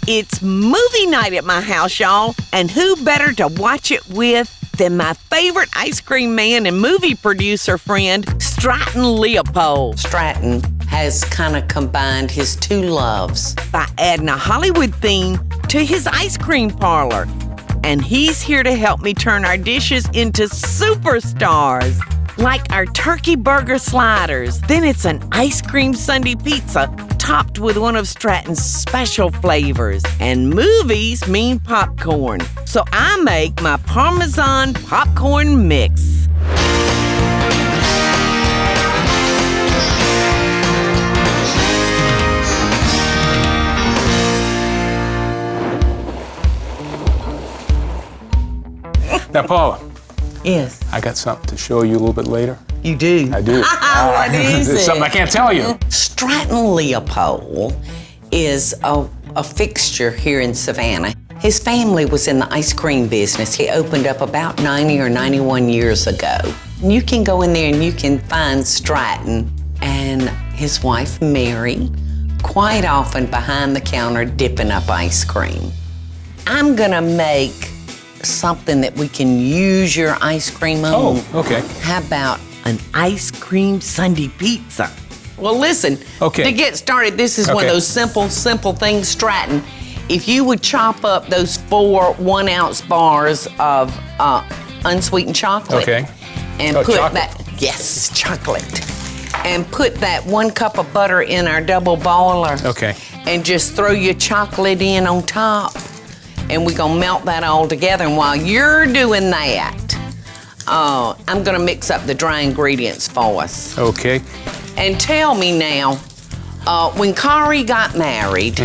It's movie night at my house, y'all, and who better to watch it with than my favorite ice cream man and movie producer friend, Stratton Leopold. Stratton has kind of combined his two loves By adding a Hollywood theme to his ice cream parlor. And he's here to help me turn our dishes into superstars. Like our turkey burger sliders. Then it's an ice cream Sundae pizza topped with one of Stratton's special flavors. And movies mean popcorn. So I make my Parmesan popcorn mix. Now, Paula. Yes. I got something to show you a little bit later. You do? I do. What is It's it? something I can't tell you. Stratton Leopold is a fixture here in Savannah. His family was in the ice cream business. He opened up about 90 or 91 years ago. You can go in there and you can find Stratton and his wife, Mary, quite often behind the counter dipping up ice cream. I'm gonna make something that we can use your ice cream on. Oh, okay. How about An ice cream Sundae pizza. Well, listen, Okay. to get started, this is one of Okay. those simple things, Stratton. If you would chop up those 4 1-ounce bars of unsweetened chocolate. Okay. And Oh, put chocolate. that, yes, chocolate. And put that 1 cup of butter in our double boiler. Okay. And just throw your chocolate in on top. And we're gonna melt that all together. And while you're doing that, I'm gonna mix up the dry ingredients for us. Okay. And tell me now, when Kari got married,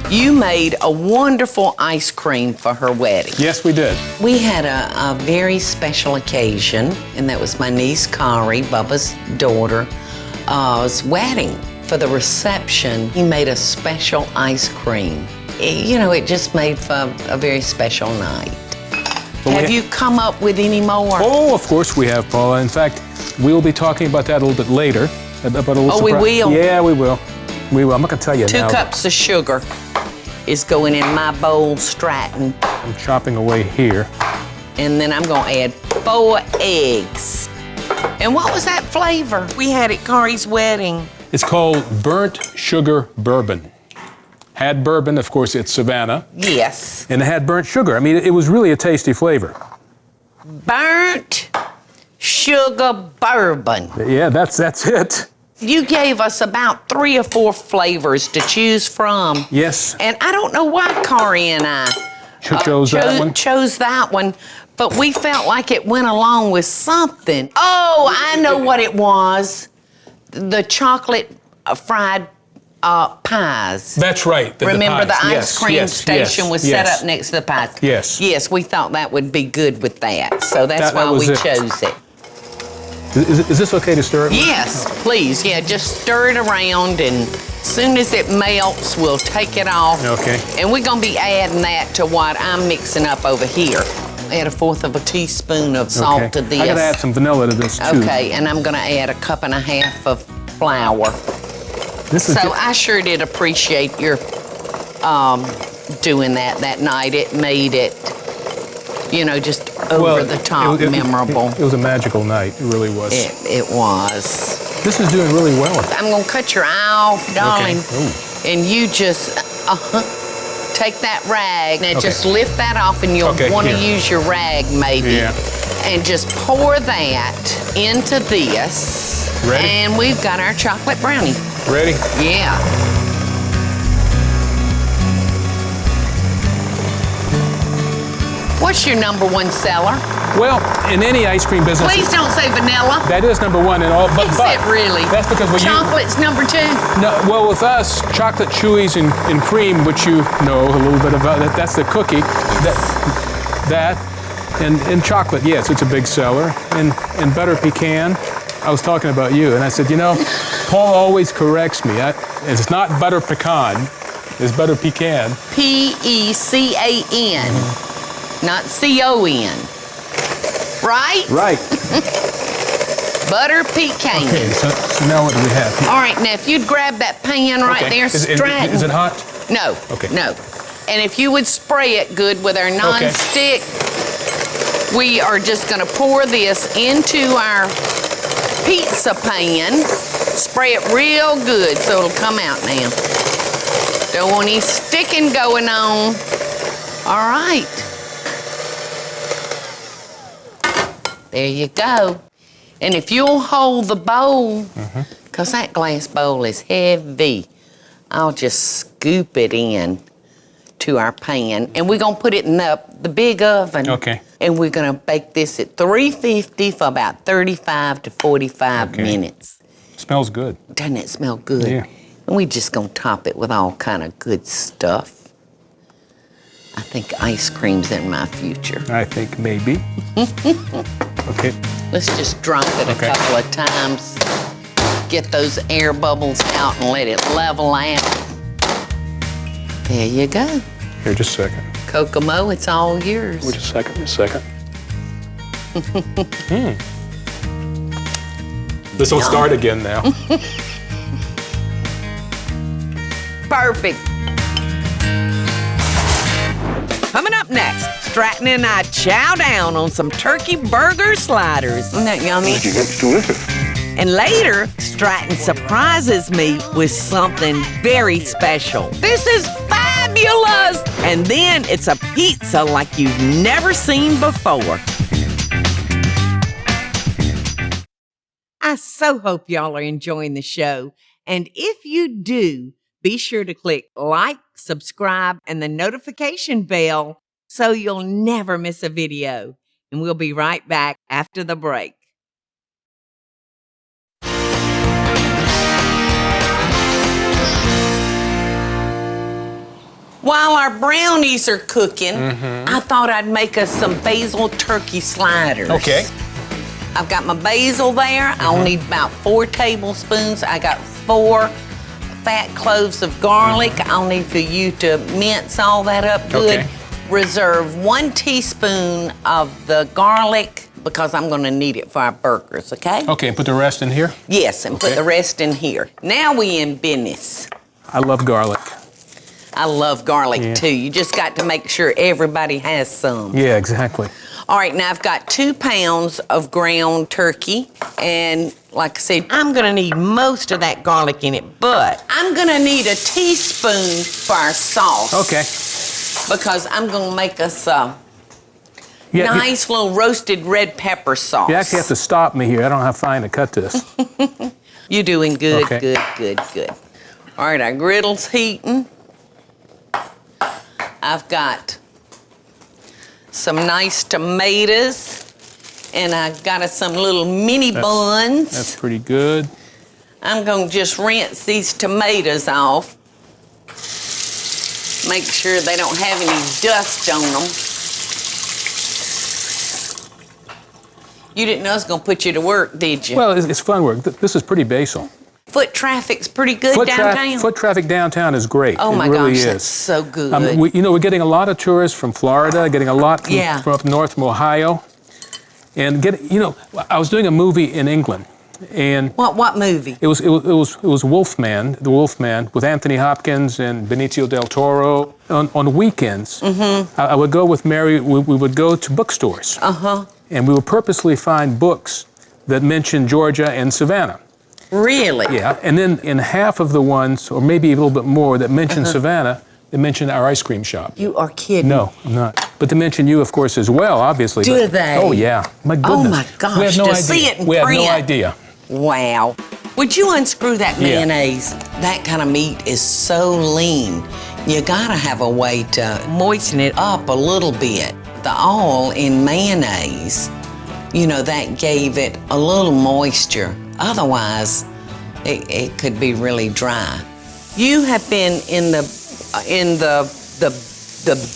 you made a wonderful ice cream for her wedding. Yes, we did. We had a very special occasion, and that was my niece Kari, Bubba's daughter's wedding. For the reception, he made a special ice cream. It just made for a very special night. Have you come up with any more? Oh, of course we have, Paula. In fact, we'll be talking about that a little bit later. About a little Oh, we surprise. will? Yeah, we will. We will. I'm not going to tell you 2 now. cups of sugar is going in my bowl, Stratton. I'm chopping away here. And then I'm gonna add 4 eggs. And what was that flavor? We had at Kari's wedding. It's called burnt sugar bourbon. Had bourbon, of course, it's Savannah. Yes. And it had burnt sugar. I mean, it was really a tasty flavor. Burnt sugar bourbon. Yeah, that's it. You gave us about 3 or 4 flavors to choose from. Yes. And I don't know why Kari and I Chose that one? chose that one, but we felt like it went along with something. Oh, I know what it was. The chocolate fried pies. That's right. Remember the pies. ice Yes, cream yes, station yes, was yes. set up next to the pies? Yes. Yes, we thought that would be good with that. So that's That why was we it. chose it. Is this okay to stir it? Yes, please. Yeah, just stir it around, and as soon as it melts, we'll take it off. Okay. And we're going to be adding that to what I'm mixing up over here. Add 1/4 of a teaspoon of salt Okay. to this. I gotta add some vanilla to this too. Okay, and I'm going to add 1.5 cups of flour. This is So I sure did appreciate your doing that night. It made it, just over the top memorable. It was a magical night. It really was. It was. This is doing really well. I'm gonna cut your eye off, darling. Ooh. And you just take that rag. Now just lift that off, and you'll Okay, want to here. use your rag maybe. Yeah. And just pour that into this. Ready? And we've got our chocolate brownie. Ready? Yeah. What's your #1 seller? Well, in any ice cream business, Please don't say vanilla. that is #1 in all. But Is it really? That's because when Chocolate's #2. No, well, with us, chocolate chewies and cream, which you know a little bit about, that's the cookie. That and chocolate, yes, it's a big seller. And butter pecan, I was talking about you, and I said, Paul always corrects me. It's not butter pecan, it's butter pecan. P-E-C-A-N, not C-O-N. Right? Right. Butter pecan. Okay, so now what do we have here? All right, now if you'd grab that pan right Okay. there, Is Stratton. it hot? No. Okay. No. And if you would spray it good with our non-stick, we are just going to pour this into our pizza pan. Spray it real good so it'll come out now. Don't want any sticking going on. All right. There you go. And if you'll hold the bowl, because that glass bowl is heavy, I'll just scoop it in to our pan. And we're going to put it in the big oven. Okay. And we're going to bake this at 350 for about 35 to 45 minutes. Smells good. Doesn't it smell good? Yeah. And we're just going to top it with all kind of good stuff. I think ice cream's in my future. I think maybe. Okay. Let's just drop it a couple of times. Get those air bubbles out and let it level out. There you go. Here, just a second. Kokomo, it's all yours. Just a second. This will start again now. Perfect. Coming up next, Stratton and I chow down on some turkey burger sliders. Isn't that yummy? It's delicious. And later, Stratton surprises me with something very special. This is fabulous! And then it's a pizza like you've never seen before. I so hope y'all are enjoying the show. And if you do, be sure to click like, subscribe, and the notification bell so you'll never miss a video. And we'll be right back after the break. While our brownies are cooking, I thought I'd make us some basil turkey sliders. Okay. I've got my basil there. I'll need about 4 tablespoons. I got 4 fat cloves of garlic. I'll need for you to mince all that up good. Okay. Reserve 1 teaspoon of the garlic because I'm gonna need it for our burgers, okay? Okay, put the rest in here. Yes, and put the rest in here. Now we in business. I love garlic. I love garlic too. You just got to make sure everybody has some. Yeah, exactly. All right, now I've got 2 pounds of ground turkey, and like I said, I'm gonna need most of that garlic in it, but I'm gonna need a teaspoon for our sauce. Okay. Because I'm gonna make us a nice little roasted red pepper sauce. You actually have to stop me here. I don't have time to cut this. You're doing good, Okay. good. All right, our griddle's heating. I've got some nice tomatoes, and I've got us some little mini buns. That's pretty good. I'm gonna just rinse these tomatoes off. Make sure they don't have any dust on them. You didn't know I was gonna put you to work, did you? Well, it's fun work. This is pretty Basil. Foot traffic's pretty good downtown. Foot traffic downtown is great. Oh my it really gosh, is. that's so good. We're getting a lot of tourists from Florida, getting a lot from up north from Ohio, and I was doing a movie in England, and What movie? it was Wolfman, the Wolfman, with Anthony Hopkins and Benicio del Toro. On weekends, I would go with Mary. We would go to bookstores, and we would purposely find books that mentioned Georgia and Savannah. Really? Yeah, and then in half of the ones, or maybe a little bit more, that mention Savannah, they mention our ice cream shop. You are kidding. No, I'm not. But they mention you, of course, as well, obviously. Do they? Oh, yeah. My goodness. Oh, my gosh, We have no to idea. see it in We have print. no idea. Wow. Would you unscrew that Yeah. mayonnaise? That kind of meat is so lean. You gotta have a way to moisten it up a little bit. The oil in mayonnaise, that gave it a little moisture. Otherwise, it could be really dry. You have been in the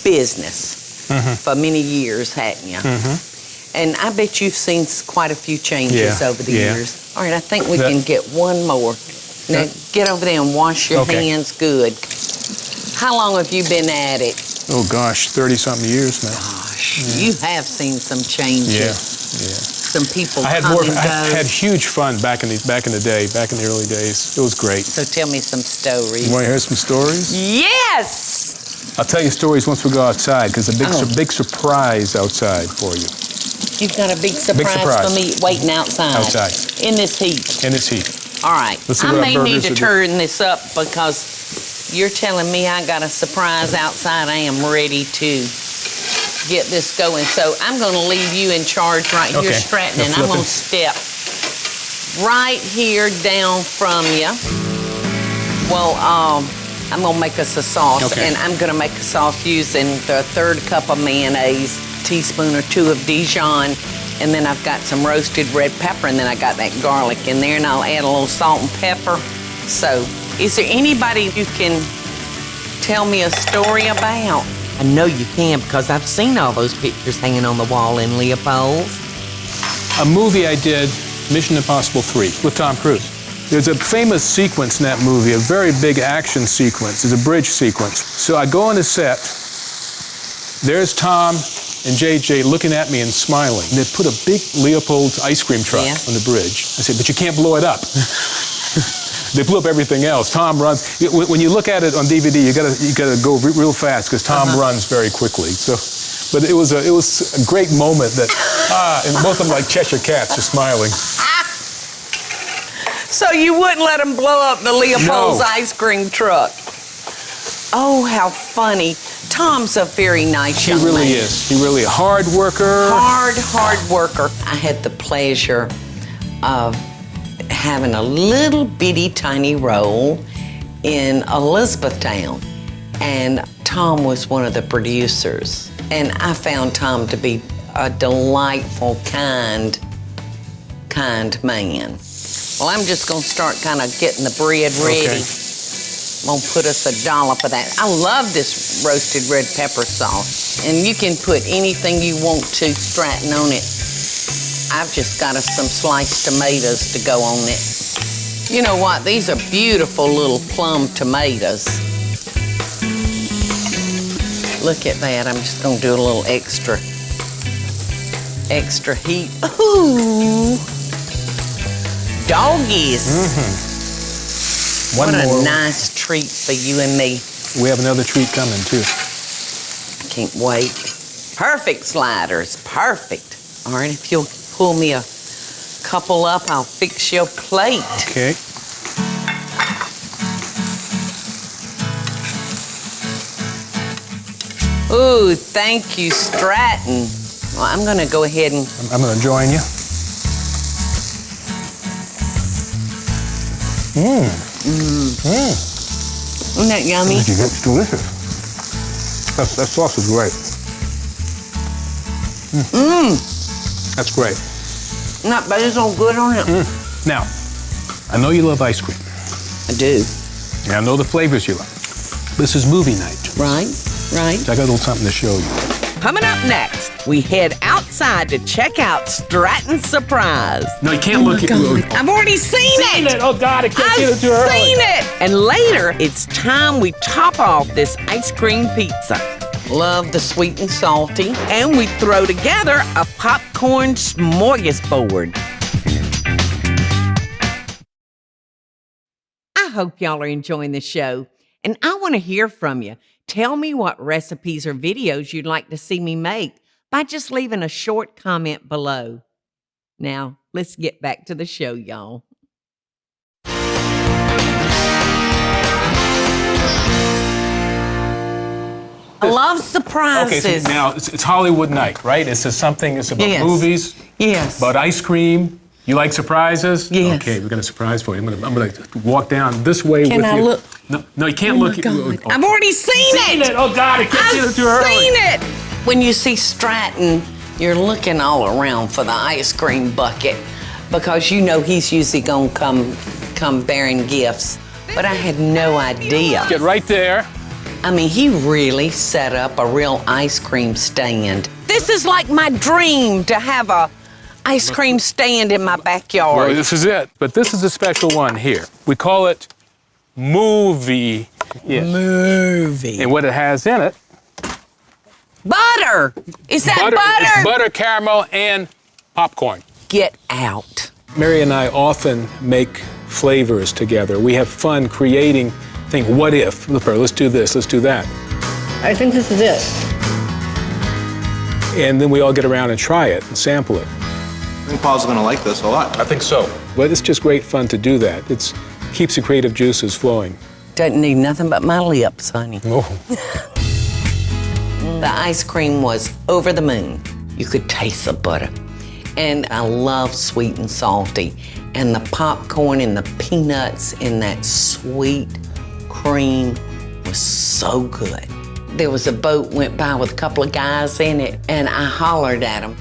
business for many years, hadn't you? And I bet you've seen quite a few changes over the years. All right, I think we can get one more. Now, get over there and wash your hands good. How long have you been at it? Oh, gosh, 30-something years now. Gosh, you have seen some changes. Yeah. some people I come and go. I had huge fun back in the early days. It was great. So tell me some stories. You want to hear some stories? Yes! I'll tell you stories once we go outside, because a big surprise outside for you. You've got a big surprise for me waiting outside. Outside. In this heat. In this heat. All right. Let's see I what our may need burgers to are turn this up because you're telling me I got a surprise outside. I am ready to get this going. So I'm going to leave you in charge right here, Stratton, and I'm going to step right here down from you. Well, I'm going to make us a sauce, and I'm going to make a sauce using the 1/3 cup of mayonnaise, teaspoon or 2 of Dijon, and then I've got some roasted red pepper, and then I got that garlic in there, and I'll add a little salt and pepper. So, is there anybody you can tell me a story about? I know you can because I've seen all those pictures hanging on the wall in Leopold's. A movie I did, Mission Impossible 3, with Tom Cruise. There's a famous sequence in that movie, a very big action sequence. It's a bridge sequence. So I go on the set. There's Tom and JJ looking at me and smiling. And they put a big Leopold's ice cream truck on the bridge. I said, but you can't blow it up. They blew up everything else. Tom runs. When you look at it on DVD, you gotta go real fast because Tom runs very quickly. So, but it was a great moment that and both of them like Cheshire cats, just smiling. So you wouldn't let them blow up the Leopold's ice cream truck? Oh, how funny. Tom's a very nice young man. He really is. He really a hard worker. Hard worker. I had the pleasure of having a little bitty tiny role in Elizabethtown, and Tom was one of the producers, and I found Tom to be a delightful, kind man. Well, I'm just gonna start kind of getting the bread ready. I'm gonna put us a dollop of that. I love this roasted red pepper sauce, and you can put anything you want to, Stratton, on it. I've just got us some sliced tomatoes to go on it. You know what? These are beautiful little plum tomatoes. Look at that. I'm just going to do a little extra heat. Ooh. Doggies. What a nice treat for you and me. We have another treat coming, too. Can't wait. Perfect sliders. Perfect. All right, if you'll pull me a couple up, I'll fix your plate. Okay. Ooh, thank you, Stratton. Well, I'm gonna go ahead and... I'm gonna join you. Isn't that yummy? It's delicious. That sauce is great. That's great. That basil good on it. Now, I know you love ice cream. I do. And I know the flavors you like. This is movie night. Right. So I got a little something to show you. Coming up next, we head outside to check out Stratton's surprise. No, you can't look at it. I've already seen it. Oh, God, I can't see it too early. I've seen it. And later, it's time we top off this ice cream pizza. Love the sweet and salty. And we throw together a popcorn smorgasbord. I hope y'all are enjoying the show, and I want to hear from you. Tell me what recipes or videos you'd like to see me make by just leaving a short comment below. Now, let's get back to the show, y'all. I love surprises. Okay, so now it's Hollywood night, right? It's about movies. Yes. About ice cream. You like surprises? Yes. Okay, we're gonna surprise for you. I'm gonna walk down this way with you. Can I look? No, you can't look. I've already seen it. Oh God, I can't see it too early. I've seen it. When you see Stratton, you're looking all around for the ice cream bucket because you know he's usually gonna come bearing gifts. But I had no idea. Get right there. I mean, he really set up a real ice cream stand. This is like my dream to have a ice cream stand in my backyard. Well, this is it. But this is a special one here. We call it movie. Yes. Movie. And what it has in it. Butter! Is that butter? It's butter, caramel, and popcorn. get out. Mary and I often make flavors together. We have fun creating things. What if? Let's do this, let's do that. I think this is it. And then we all get around and try it and sample it. I think Paul's gonna like this a lot. I think so. But it's just great fun to do that. It keeps the creative juices flowing. Doesn't need nothing but my lips, honey. Oh. The ice cream was over the moon. You could taste the butter. And I love sweet and salty. And the popcorn and the peanuts and that sweet cream was so good. There was a boat went by with a couple of guys in it, and I hollered at them.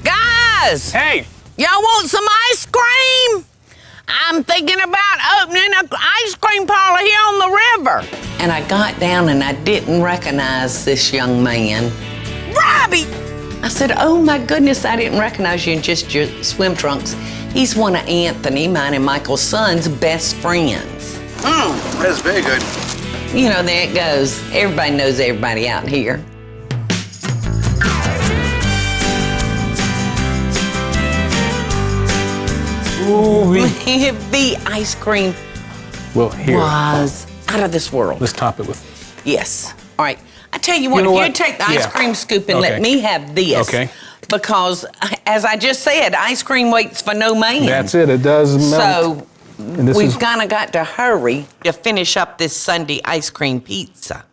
Guys! Hey! Y'all want some ice cream? I'm thinking about opening an ice cream parlor here on the river. And I got down and I didn't recognize this young man. Robbie! I said, oh my goodness, I didn't recognize you in just your swim trunks. He's one of Anthony, mine and Michael's son's best friends. That's very good. You know, there it goes. Everybody knows everybody out here. Ooh, The ice cream well, here. was out of this world. Let's top it with. Yes. All right. I tell you what, You know if what? you take the ice Yeah. cream scoop and Okay. let me have this. Okay. Because, as I just said, ice cream waits for no man. That's it. It does melt. So And this we've is- kind of got to hurry to finish up this Sunday ice cream pizza.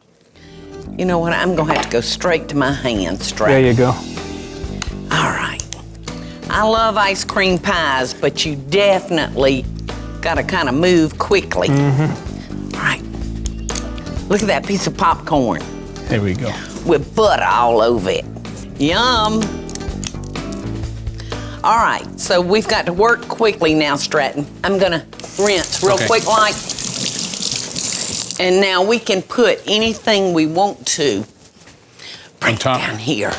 You know what? I'm going to have to go straight to my hands. There you go. All right. I love ice cream pies, but you definitely got to kind of move quickly. All right. Look at that piece of popcorn There we go. with butter all over it. Yum. All right, so we've got to work quickly now, Stratton. I'm gonna rinse real Okay. quick like. And now we can put anything we want to. Bring it top. down here.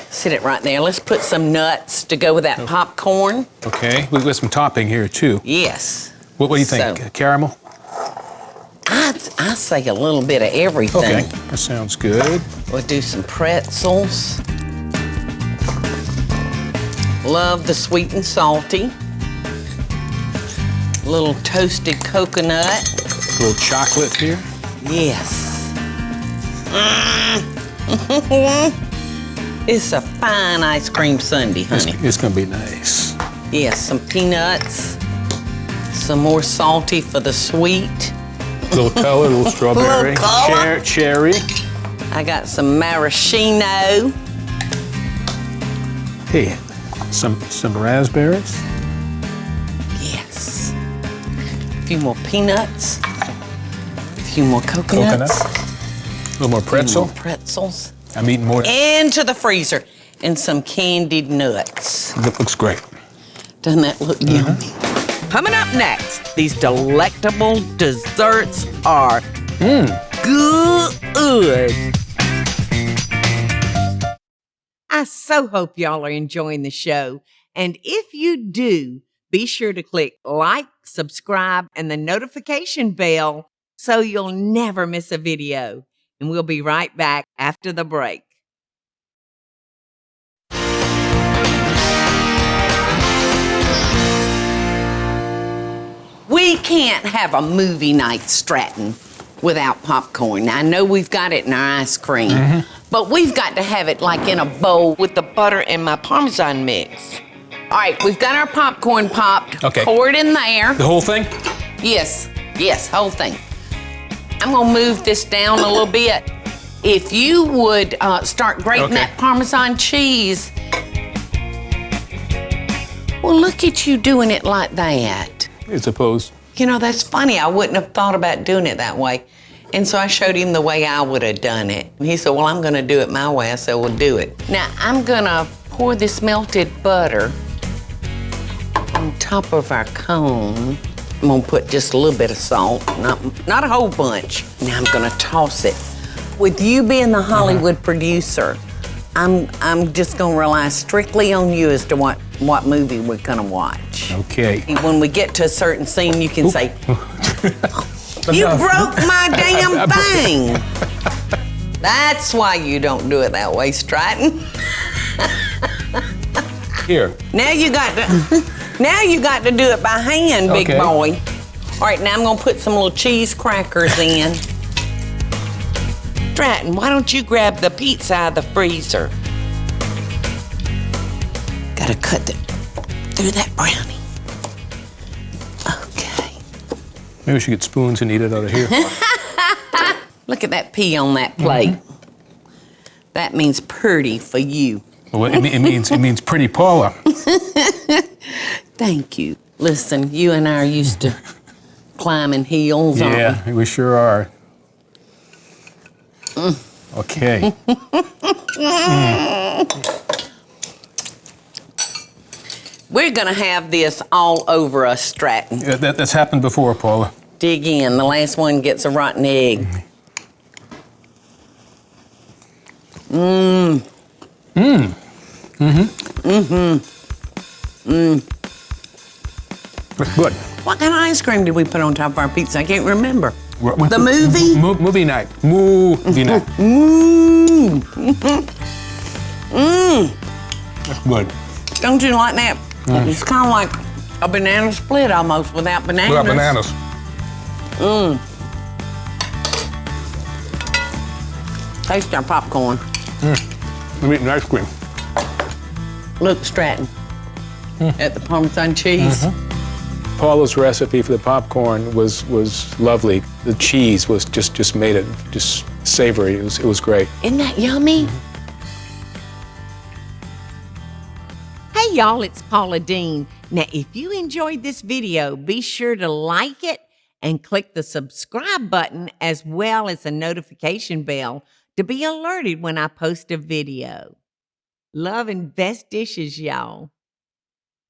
Sit it right there. Let's put some nuts to go with that popcorn. Okay. We've got some topping here, too. Yes. What do you think? So- Caramel? I say a little bit of everything. Okay. That sounds good. We'll do some pretzels. Love the sweet and salty. Little toasted coconut. A little chocolate here. Yes. It's a fine ice cream sundae, honey. It's going to be nice. Yes, some peanuts. Some more salty for the sweet. A little color, a little strawberry. Little color. Cherry. I got some maraschino. Hey, some raspberries. Yes. A few more peanuts. A few more Coconut. coconuts. A little more A few pretzel. more pretzels. I'm eating more. Into the freezer. And some candied nuts. That looks great. Doesn't that look yummy? Coming up next, these delectable desserts are good. I so hope y'all are enjoying the show. And if you do, be sure to click like, subscribe, and the notification bell so you'll never miss a video. And we'll be right back after the break. We can't have a movie night, Stratton, without popcorn. Now, I know we've got it in our ice cream, but we've got to have it like in a bowl with the butter and my Parmesan mix. All right, we've got our popcorn popped. Okay. Pour it in there. The whole thing? Yes, whole thing. I'm gonna move this down a little bit. If you would start grating Okay. that Parmesan cheese. Well, look at you doing it like that. I suppose. You know, that's funny. I wouldn't have thought about doing it that way. And so I showed him the way I would have done it. He said, well, I'm gonna do it my way. I said, well, do it. Now, I'm gonna pour this melted butter on top of our cone. I'm gonna put just a little bit of salt, not a whole bunch. Now I'm gonna toss it. With you being the Hollywood producer, I'm just gonna rely strictly on you as to what movie we're gonna watch. Okay. When we get to a certain scene, you can say, you broke my damn thing. That's why you don't do it that way, Stratton. Here. Now you got to do it by hand, big Okay. boy. All right, now I'm gonna put some little cheese crackers in. Stratton, why don't you grab the pizza out of the freezer? Gotta cut through that brownie. Okay. Maybe we should get spoons and eat it out of here. Look at that pea on that plate. That means pretty for you. Well, it means pretty Paula. Thank you. Listen, you and I are used to climbing hills, aren't Yeah, we sure are. Okay. We're gonna have this all over us, Stratton. Yeah, that's happened before, Paula. Dig in. The last one gets a rotten egg. That's good. What kind of ice cream did we put on top of our pizza? I can't remember. What- The movie? Movie night. Movie night. That's good. Don't you like that? It's kind of like a banana split almost without bananas. What about bananas? Taste our popcorn. I'm eating ice cream. Look, Stratton, at the Parmesan cheese. Paula's recipe for the popcorn was lovely. The cheese was just made it just savory. It was great. Isn't that yummy? Hey y'all, it's Paula Deen. Now, if you enjoyed this video, be sure to like it and click the subscribe button as well as the notification bell to be alerted when I post a video. Love and best dishes, y'all.